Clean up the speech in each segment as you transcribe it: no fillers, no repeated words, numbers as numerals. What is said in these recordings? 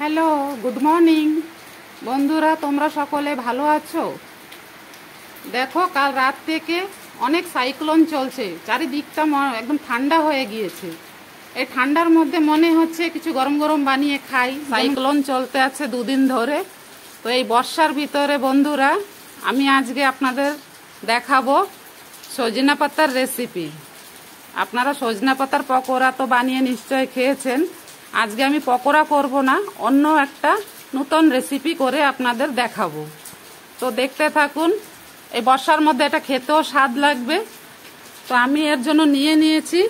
Hello, good morning বন্ধুরা। তোমরা সকলে ভালো আছো? দেখো, কাল রাত থেকে অনেক সাইক্লোন চলছে, চারিদিকটা একদম ঠান্ডা হয়ে গিয়েছে। এই ঠান্ডার মধ্যে মনে হচ্ছে কিছু গরম গরম বানিয়ে খাই। সাইক্লোন চলতে আছে দুদিন ধরে। তো এই বর্ষার ভিতরে বন্ধুরা আমি আজকে আপনাদের দেখাবো সজনা পাতার রেসিপি। আপনারা সজনা পাতার পকোড়া তো বানিয়ে নিশ্চয় খেয়েছেন। আজকে আমি পকোড়া করব না, অন্য একটা নতুন রেসিপি করে আপনাদের দেখাবো। তো দেখতে থাকুন। এই বর্ষার মধ্যে এটা খেতেও স্বাদ লাগবে। তো আমি এর জন্য নিয়ে নিয়েছি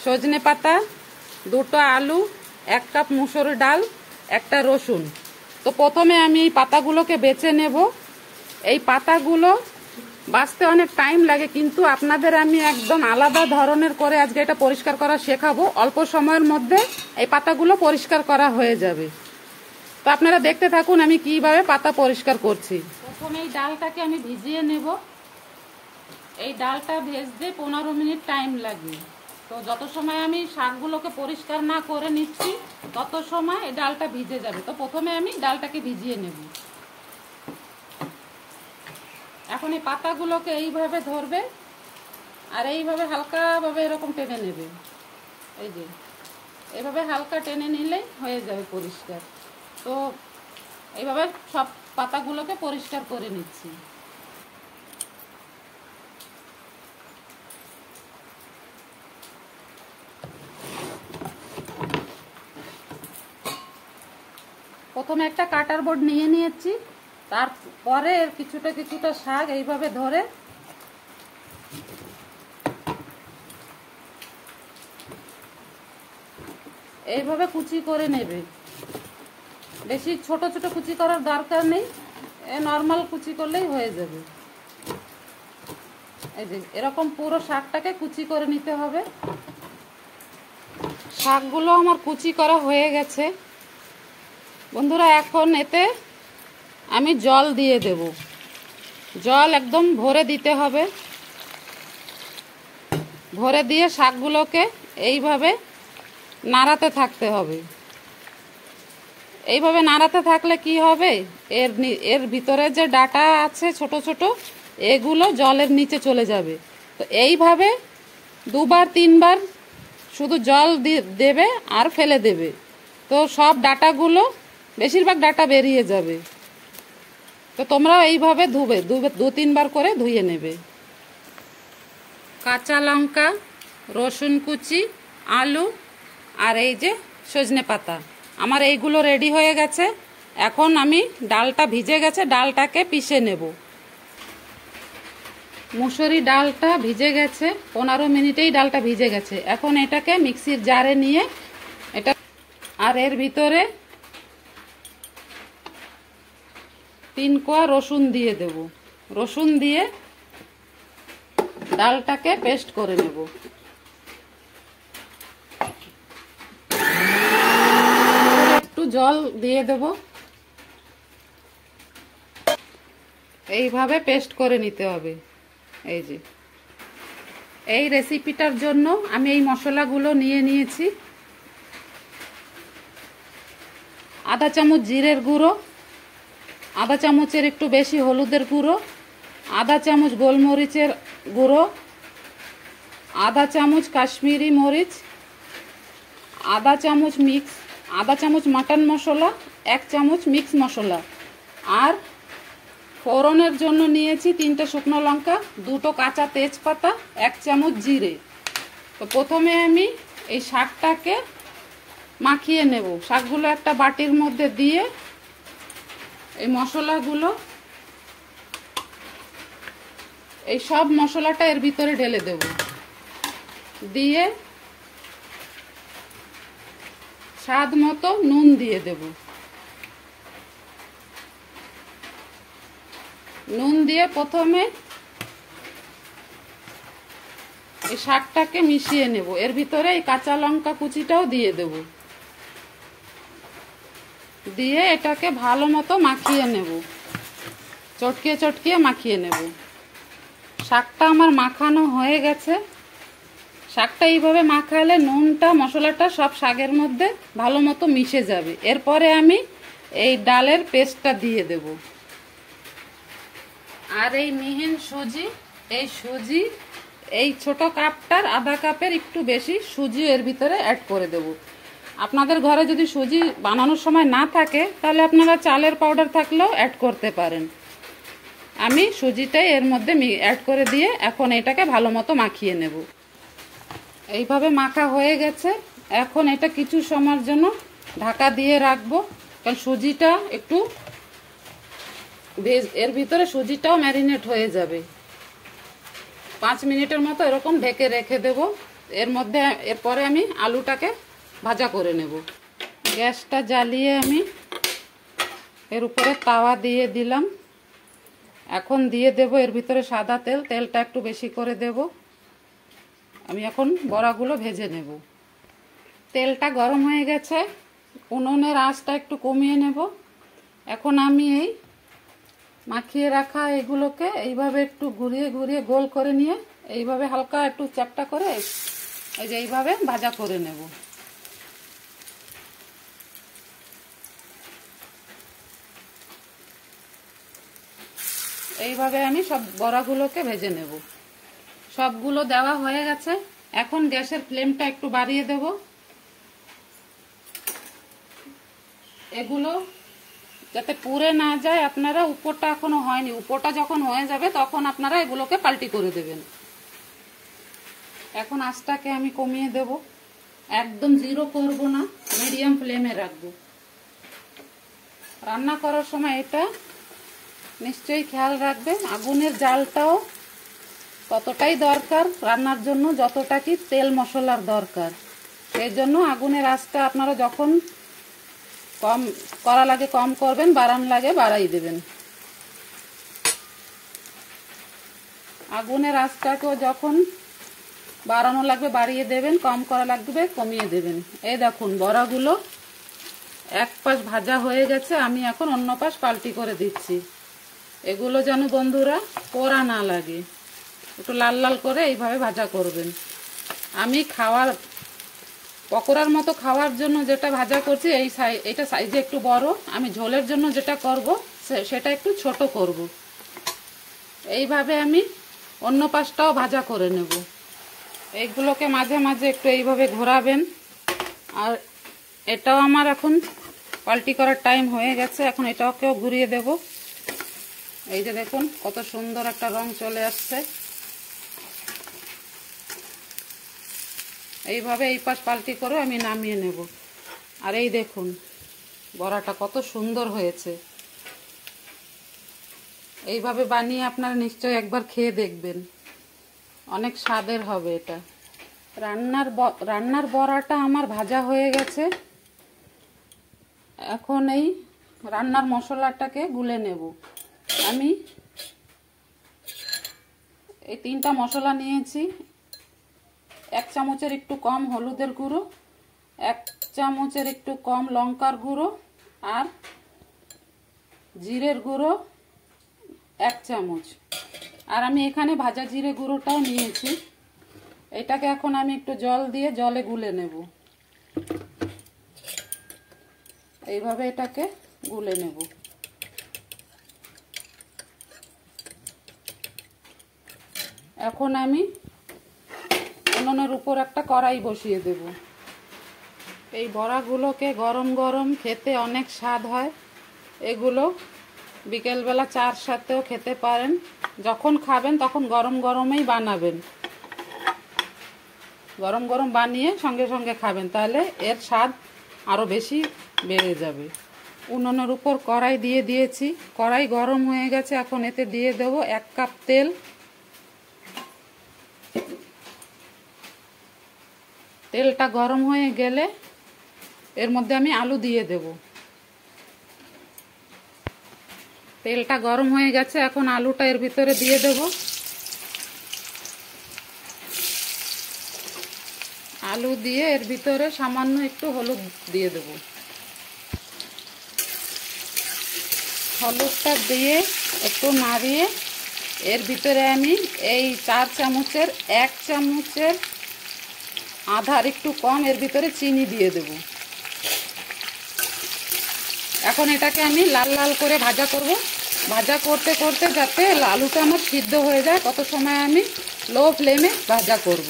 সজনে পাতা, 2টো আলু, 1 কাপ মুসুর ডাল, একটা রসুন। তো প্রথমে আমি এই পাতাগুলোকে বেছে নেব। এই পাতাগুলো বাছতে অনেক টাইম লাগে, কিন্তু আপনাদের আমি একদম আলাদা ধরনের করে আজকে এটা পরিষ্কার করা শেখাবো। অল্প সময়ের মধ্যে এই পাতাগুলো পরিষ্কার করা হয়ে যাবে। তো আপনারা দেখতে থাকুন আমি কিভাবে পাতা পরিষ্কার করছি। প্রথমে এই ডালটাকে আমি ভিজিয়ে নেব। এই ডালটা ভেজতে 15 মিনিট টাইম লাগবে। তো যত সময় আমি শাকগুলোকে পরিষ্কার না করে নিচ্ছি তত সময় এই ডালটা ভিজে যাবে। তো প্রথমে আমি ডালটাকে ভিজিয়ে নেব। এখন এই পাতাগুলোকে এইভাবে ধরবে আর এইভাবে হালকাভাবে এরকম টেনে নেবে। এই যে এইভাবে হালকা টেনে নিলেই হয়ে যাবে পরিষ্কার। তো এইভাবে সব পাতাগুলোকে পরিষ্কার করে নিচ্ছি। প্রথমে একটা কাটার বোর্ড নিয়ে নিয়েছি, তারপরে কিছুটা কিছুটা শাক এইভাবে ধরে এইভাবে কুচি করে নেবে। বেশি ছোট ছোট কুচি করার দরকার নেই, নর্মাল কুচি করলেই হয়ে যাবে। এই যে এরকম পুরো শাকটাকে কুচি করে নিতে হবে। শাকগুলো আমার কুচি করা হয়ে গেছে বন্ধুরা। এখন এতে আমি জল দিয়ে দেব। জল একদম ভরে দিতে হবে। ভরে দিয়ে শাকগুলোকে এইভাবে নাড়াতে থাকতে হবে। এইভাবে নাড়াতে থাকলে কি হবে, এর ভিতরে যে ডাটা আছে ছোট ছোট, এগুলো জলের নিচে চলে যাবে। তো এইভাবে 2বার 3বার শুধু জল দেবে আর ফেলে দেবে। তো সব ডাটাগুলো, বেশিরভাগ ডাটা বেরিয়ে যাবে। তো তোমরাও এইভাবে ধুবে, 2-3বার করে ধুয়ে নেবে। কাঁচা লঙ্কা, রসুন কুচি, আলু আর এই যে সজনে পাতা আমার এইগুলো রেডি হয়ে গেছে। এখন আমি ডালটা ভিজে গেছে, ডালটাকে পিষে নেব। মুসুরি ডালটা ভিজে গেছে, 15 মিনিটেই ডালটা ভিজে গেছে। এখন এটাকে মিক্সির জারে নিয়ে এটা আর এর ভিতরে 3 কোয়া রসুন দিয়ে দেব। রসুন দিয়ে ডালটাকে পেস্ট করে নেব। একটু জল দিয়ে দেব। এইভাবে পেস্ট করে নিতে হবে। এই যে এই রেসিপিটার জন্য আমি এই মশলাগুলো নিয়ে নিয়েছি। আধা চামচ জিরের গুঁড়ো, আধা চামচের একটু বেশি হলুদের গুঁড়ো, আধা চামচ গোলমরিচের গুঁড়ো, আধা চামচ কাশ্মীরি মরিচ, আধা চামচ মাটন মশলা, 1 চামচ মিক্স মশলা। আর ফোড়নের জন্য নিয়েছি 3টে শুকনো লঙ্কা, 2টো কাঁচা তেজপাতা, 1 চামচ জিরে। তো প্রথমে আমি এই শাকটাকে মাখিয়ে নেব। শাকগুলো একটা বাটির মধ্যে দিয়ে এই মশলাগুলো, এই সব মশলাটা এর ভিতরে ঢেলে দেব। দিয়ে স্বাদ মতো নুন দিয়ে দেব। নুন দিয়ে প্রথমে এই শাকটাকে মিশিয়ে নেব। এর ভিতরে এই কাঁচা লঙ্কা কুচিটাও দিয়ে দেব। দিয়ে এটাকে ভালো মতো মাখিয়ে নেব, চটকিয়ে চটকিয়ে মাখিয়ে নেব। শাকটা আমার মাখানো হয়ে গেছে। শাকটা এইভাবে মাখালে নুনটা মশলাটা সব শাকের মধ্যে ভালো মতো মিশে যাবে। এরপরে আমি এই ডালের পেস্টটা দিয়ে দেব। আর এই মিহিন সুজি, এই সুজি এই ছোট কাপটার আধা কাপের একটু বেশি সুজি এর ভিতরে অ্যাড করে দেব। আপনাদের ঘরে যদি সুজি বানানোর সময় না থাকে তাহলে আপনারা চালের পাউডার থাকলেও অ্যাড করতে পারেন। আমি সুজিটাই এর মধ্যে অ্যাড করে দিয়ে এখন এটাকে ভালো মতো মাখিয়ে নেব। এইভাবে মাখা হয়ে গেছে। এখন এটা কিছু সময়ের জন্য ঢাকা দিয়ে রাখবো, কারণ সুজিটা একটু এর ভিতরে সুজিটাও ম্যারিনেট হয়ে যাবে। 5 মিনিটের মতো এরকম ঢেকে রেখে দেব। এর মধ্যে এরপরে আমি আলুটাকে ভাজা করে নেব। গ্যাসটা জ্বালিয়ে আমি এর উপরে তাওয়া দিয়ে দিলাম। এখন দিয়ে দেব এর ভিতরে সাদা তেল। তেলটা একটু বেশি করে দেব। আমি এখন বড়াগুলো ভেজে নেব। তেলটা গরম হয়ে গেছে, উনুনের আঁচটা একটু কমিয়ে নেব। এখন আমি এই মাখিয়ে রাখা এগুলোকে এইভাবে একটু ঘুরিয়ে ঘুরিয়ে গোল করে নিয়ে এইভাবে হালকা একটু চ্যাপটা করে এই যে এইভাবে ভাজা করে নেব। এইভাবে আমি সব বড়াগুলোকে ভেজে নেব। সবগুলো দেওয়া হয়ে গেছে। এখন গ্যাসের ফ্লেমটা একটু বাড়িয়ে দেব। এগুলো যাতে পুড়ে না যায়, আপনারা উপরটা এখনো হয়নি, উপরটা যখন হয়ে যাবে তখন আপনারা এগুলোকে পাল্টি করে দেবেন। এখন আঁচটাকে আমি কমিয়ে দেব, একদম জিরো করব না, মিডিয়াম ফ্লেমে রাখবো। রান্না করার সময় এটা নিশ্চয়ই খেয়াল রাখবেন, আগুনের জালটাও ততটাই দরকার রান্নার জন্য যতটা কি তেল মশলার দরকার। সেই জন্য আগুনের আঁচটা আপনারা যখন কম করা লাগে কম করবেন, বাড়ান লাগে বাড়াই দেবেন। আগুনের আঁচটাকেও যখন বাড়ানো লাগবে বাড়িয়ে দেবেন, কম করা লাগবে কমিয়ে দেবেন। এই দেখুন বড়াগুলো এক পাশ ভাজা হয়ে গেছে, আমি এখন অন্য পাশ পাল্টি করে দিচ্ছি। এগুলো যেন বন্ধুরা পোড়া না লাগে, একটু লাল লাল করে এইভাবে ভাজা করবেন। আমি খাওয়ার পকোড়ার মতো খাওয়ার জন্য যেটা ভাজা করছি এটা সাইজে একটু বড়, আমি ঝোলের জন্য যেটা করব সেটা একটু ছোট করব। এইভাবে আমি অন্য পাশটাও ভাজা করে নেব। এইগুলোকে মাঝে মাঝে একটু এইভাবে ঘোরাবেন। আর এটাও আমার এখন পাল্টি করার টাইম হয়ে গেছে, এখন এটাকেও ঘুরিয়ে দেব। এই যে দেখুন কত সুন্দর একটা রং চলে আসছে। এইভাবে এই পাশ পাল্টি করে আমি নামিয়ে নেব। আর এই দেখুন বড়াটা কত সুন্দর হয়েছে। এইভাবে বানিয়ে আপনারা নিশ্চয়ই একবার খেয়ে দেখবেন, অনেক স্বাদের হবে এটা। রান্নার বড়াটা আমার ভাজা হয়ে গেছে। এখন এই রান্নার মশলাটাকে গুলে নেব। আমি এই 3টা মশলা নিয়েছি। 1 চামচের একটু কম হলুদের গুঁড়ো, 1 চামচের একটু কম লঙ্কার গুঁড়ো, আর জিরের গুঁড়ো 1 চামচ। আর আমি এখানে ভাজা জিরে গুঁড়োটাও নিয়েছি। এটাকে এখন আমি একটু জল দিয়ে জলে গুলে নেব। এইভাবে এটাকে গুলে নেব। এখন আমি উনুনের উপর একটা কড়াই বসিয়ে দেব। এই বড়াগুলোকে গরম গরম খেতে অনেক স্বাদ হয়। এগুলো বিকেলবেলা চার সাথেও খেতে পারেন। যখন খাবেন তখন গরম গরমেই বানাবেন, গরম গরম বানিয়ে সঙ্গে সঙ্গে খাবেন, তাহলে এর স্বাদ আরও বেশি বেড়ে যাবে। উনুনের উপর কড়াই দিয়ে দিয়েছি, কড়াই গরম হয়ে গেছে। এখন এতে দিয়ে দেব 1 কাপ তেল। তেলটা গরম হয়ে গেলে এর মধ্যে আমি আলু দিয়ে দেব। তেলটা গরম হয়ে গেছে, এখন আলুটা এর ভিতরে দিয়ে দেব। আলু দিয়ে এর ভিতরে সামান্য একটু হলুদ দিয়ে দেব। হলুদটা দিয়ে একটু নাড়িয়ে এর ভিতরে আমি এই 4 চামচের 1 চামচের আধা আর একটু কম এর ভিতরে চিনি দিয়ে দেব। এখন এটাকে আমি লাল লাল করে ভাজা করব। ভাজা করতে করতে যাতে আলুটা আমার সিদ্ধ হয়ে যায় তত সময় আমি লো ফ্লেমে ভাজা করব।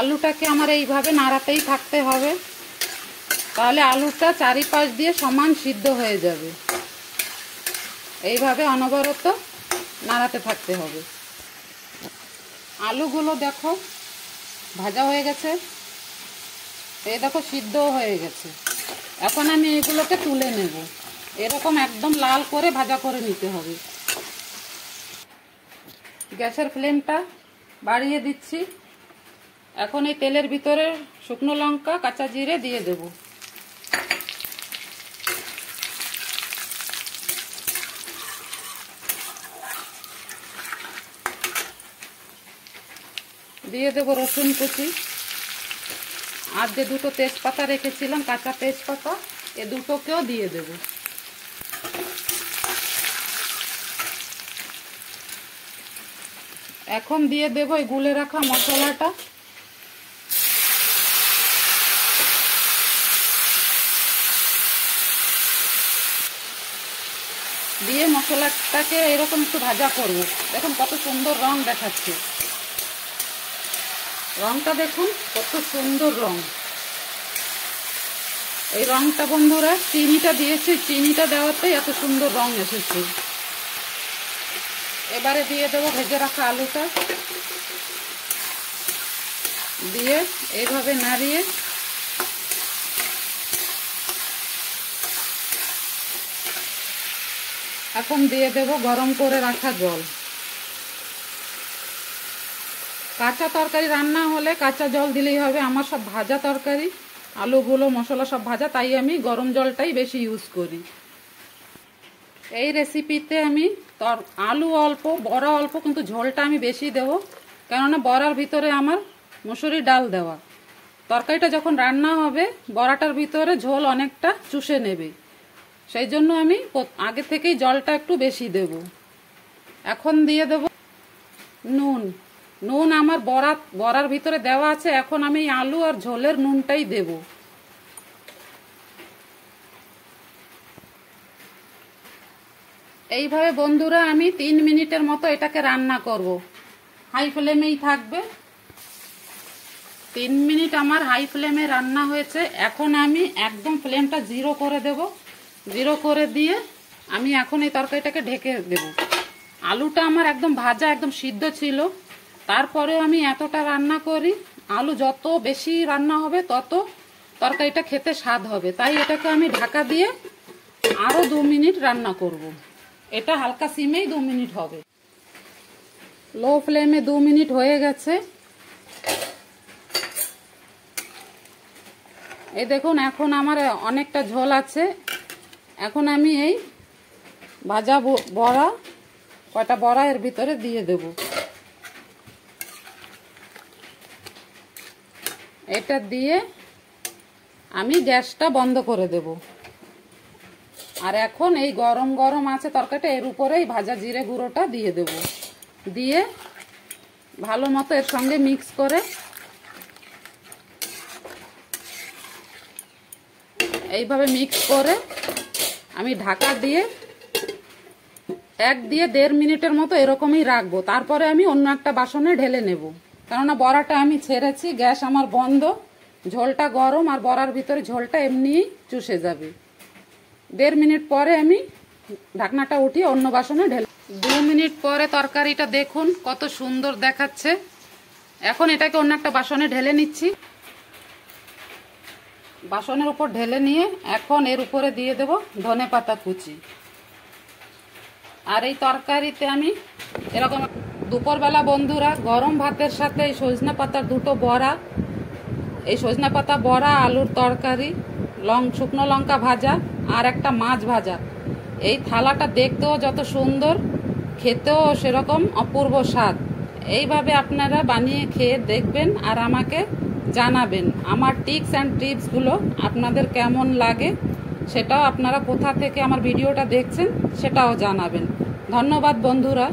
আলুটাকে আমার এইভাবে নাড়াতেই থাকতে হবে, তাহলে আলুটা চারিপাশ দিয়ে সমান সিদ্ধ হয়ে যাবে। এইভাবে অনবরত নাড়াতে থাকতে হবে। আলুগুলো দেখো ভাজা হয়ে গেছে, এই দেখো সিদ্ধ হয়ে গেছে। এখন আমি এগুলোকে তুলে নেব। এরকম একদম লাল করে ভাজা করে নিতে হবে। গ্যাসের ফ্লেমটা বাড়িয়ে দিচ্ছি। এখন এই তেলের ভিতরে শুকনো লঙ্কা কাঁচা জিরে দিয়ে দেব। দিয়ে দেব রসুন কুচি, আর যে দুটো তেজপাতা রেখেছিলাম কাঁচা তেজপাতা, এ দুটোকেও দিয়ে দেব। এখন দিয়ে দেব এই গুলে রাখা মশলাটা। দিয়ে মশলাটাকে এরকম একটু ভাজা করব। দেখুন কত সুন্দর রং দেখাচ্ছে, রংটা দেখুন কত সুন্দর রং। এই রংটা বন্ধুরা চিনিটা দিয়েছি, চিনিটা দেওয়াতে এত সুন্দর রং এসেছে। এবারে দিয়ে দেবো ভেজে রাখা আলুটা, দিয়ে এইভাবে নাড়িয়ে এখন দিয়ে দেব গরম করে রাখা জল। কাঁচা তরকারি রান্না হলে কাঁচা জল দিলেই হবে। আমার সব ভাজা তরকারি, আলুগুলো মশলা সব ভাজা, তাই আমি গরম জলটাই বেশি ইউজ করি। এই রেসিপিতে আমি আলু অল্প বড়া অল্প, কিন্তু ঝোলটা আমি বেশি দেব, কেননা বড়ার ভিতরে আমার মুসুরি ডাল দেওয়া। তরকারিটা যখন রান্না হবে বড়াটার ভিতরে ঝোল অনেকটা চুষে নেবে, সেই জন্য আমি আগে থেকেই জলটা একটু বেশি দেব। এখন দিয়ে দেব নুন। নুন আমার বড়ার ভিতরে দেওয়া আছে, এখন আমি আলু আর ঝোলের নুনটাই দেব। এইভাবে বন্ধুরা আমি 3 মিনিটের মতো এটাকে রান্না করব। হাই ফ্লেমেই থাকবে। 3 মিনিট আমার হাই ফ্লেমে রান্না হয়েছে। এখন আমি একদম ফ্লেমটা 0 করে দেব। 0 করে দিয়ে আমি এখন এই তরকারিটাকে ঢেকে দেব। আলুটা আমার একদম ভাজা, একদম সিদ্ধ ছিল, তারপরেও আমি এতটা রান্না করি। আলু যত বেশি রান্না হবে তত তরকারিটা খেতে স্বাদ হবে, তাই এটাকে আমি ঢাকা দিয়ে আরও 2 মিনিট রান্না করব। এটা হালকা সিমেই 2 মিনিট হবে। লো ফ্লেমে 2 মিনিট হয়ে গেছে। এই দেখুন এখন আমার অনেকটা ঝোল আছে। এখন আমি এই ভাজা বড়া, কয়টা বড়া এর ভিতরে দিয়ে দেব। এটা দিয়ে আমি গ্যাসটা বন্ধ করে দেব। আর এখন এই গরম গরম আছে তরকারিটা, এর উপরেই ভাজা জিরে গুঁড়োটা দিয়ে দেব। দিয়ে ভালো মতো এর সঙ্গে মিক্স করে এইভাবে মিক্স করে আমি ঢাকা দিয়ে 1 দিয়ে 1.5 মিনিটের মতো এরকমই রাখবো। তারপরে আমি অন্য একটা বাসনে ঢেলে নেব, কেননা বড়াটা আমি ছেড়েছি, গ্যাস আমার বন্ধ, ঝোলটা গরম আর বড়ার ভিতরে ঝোলটা এমনিই চুষে যাবে। 1.5 মিনিট পরে আমি ঢাকনাটা উঠিয়ে অন্য বাসনে ঢেলে। 2 মিনিট পরে তরকারিটা দেখুন কত সুন্দর দেখাচ্ছে। এখন এটাকে অন্য একটা বাসনে ঢেলে নিচ্ছি। বাসনের উপর ঢেলে নিয়ে এখন এর উপরে দিয়ে দেব ধনেপাতা কুচি। আর এই তরকারিতে আমি এরকম দুপুরবেলা বন্ধুরা গরম ভাতের সাথে এই সজনা পাতার 2টো বড়া, এই সজনা পাতা বড়া, আলুর তরকারি, শুকনো লঙ্কা ভাজা আর একটা মাছ ভাজা, এই থালাটা দেখতেও যত সুন্দর, খেতেও সেরকম অপূর্ব স্বাদ। এইভাবে আপনারা বানিয়ে খেয়ে দেখবেন আর আমাকে জানাবেন আমার টিপস অ্যান্ড ট্রিপসগুলো আপনাদের কেমন লাগে, সেটাও আপনারা কোথা থেকে আমার ভিডিওটা দেখছেন সেটাও জানাবেন। ধন্যবাদ বন্ধুরা।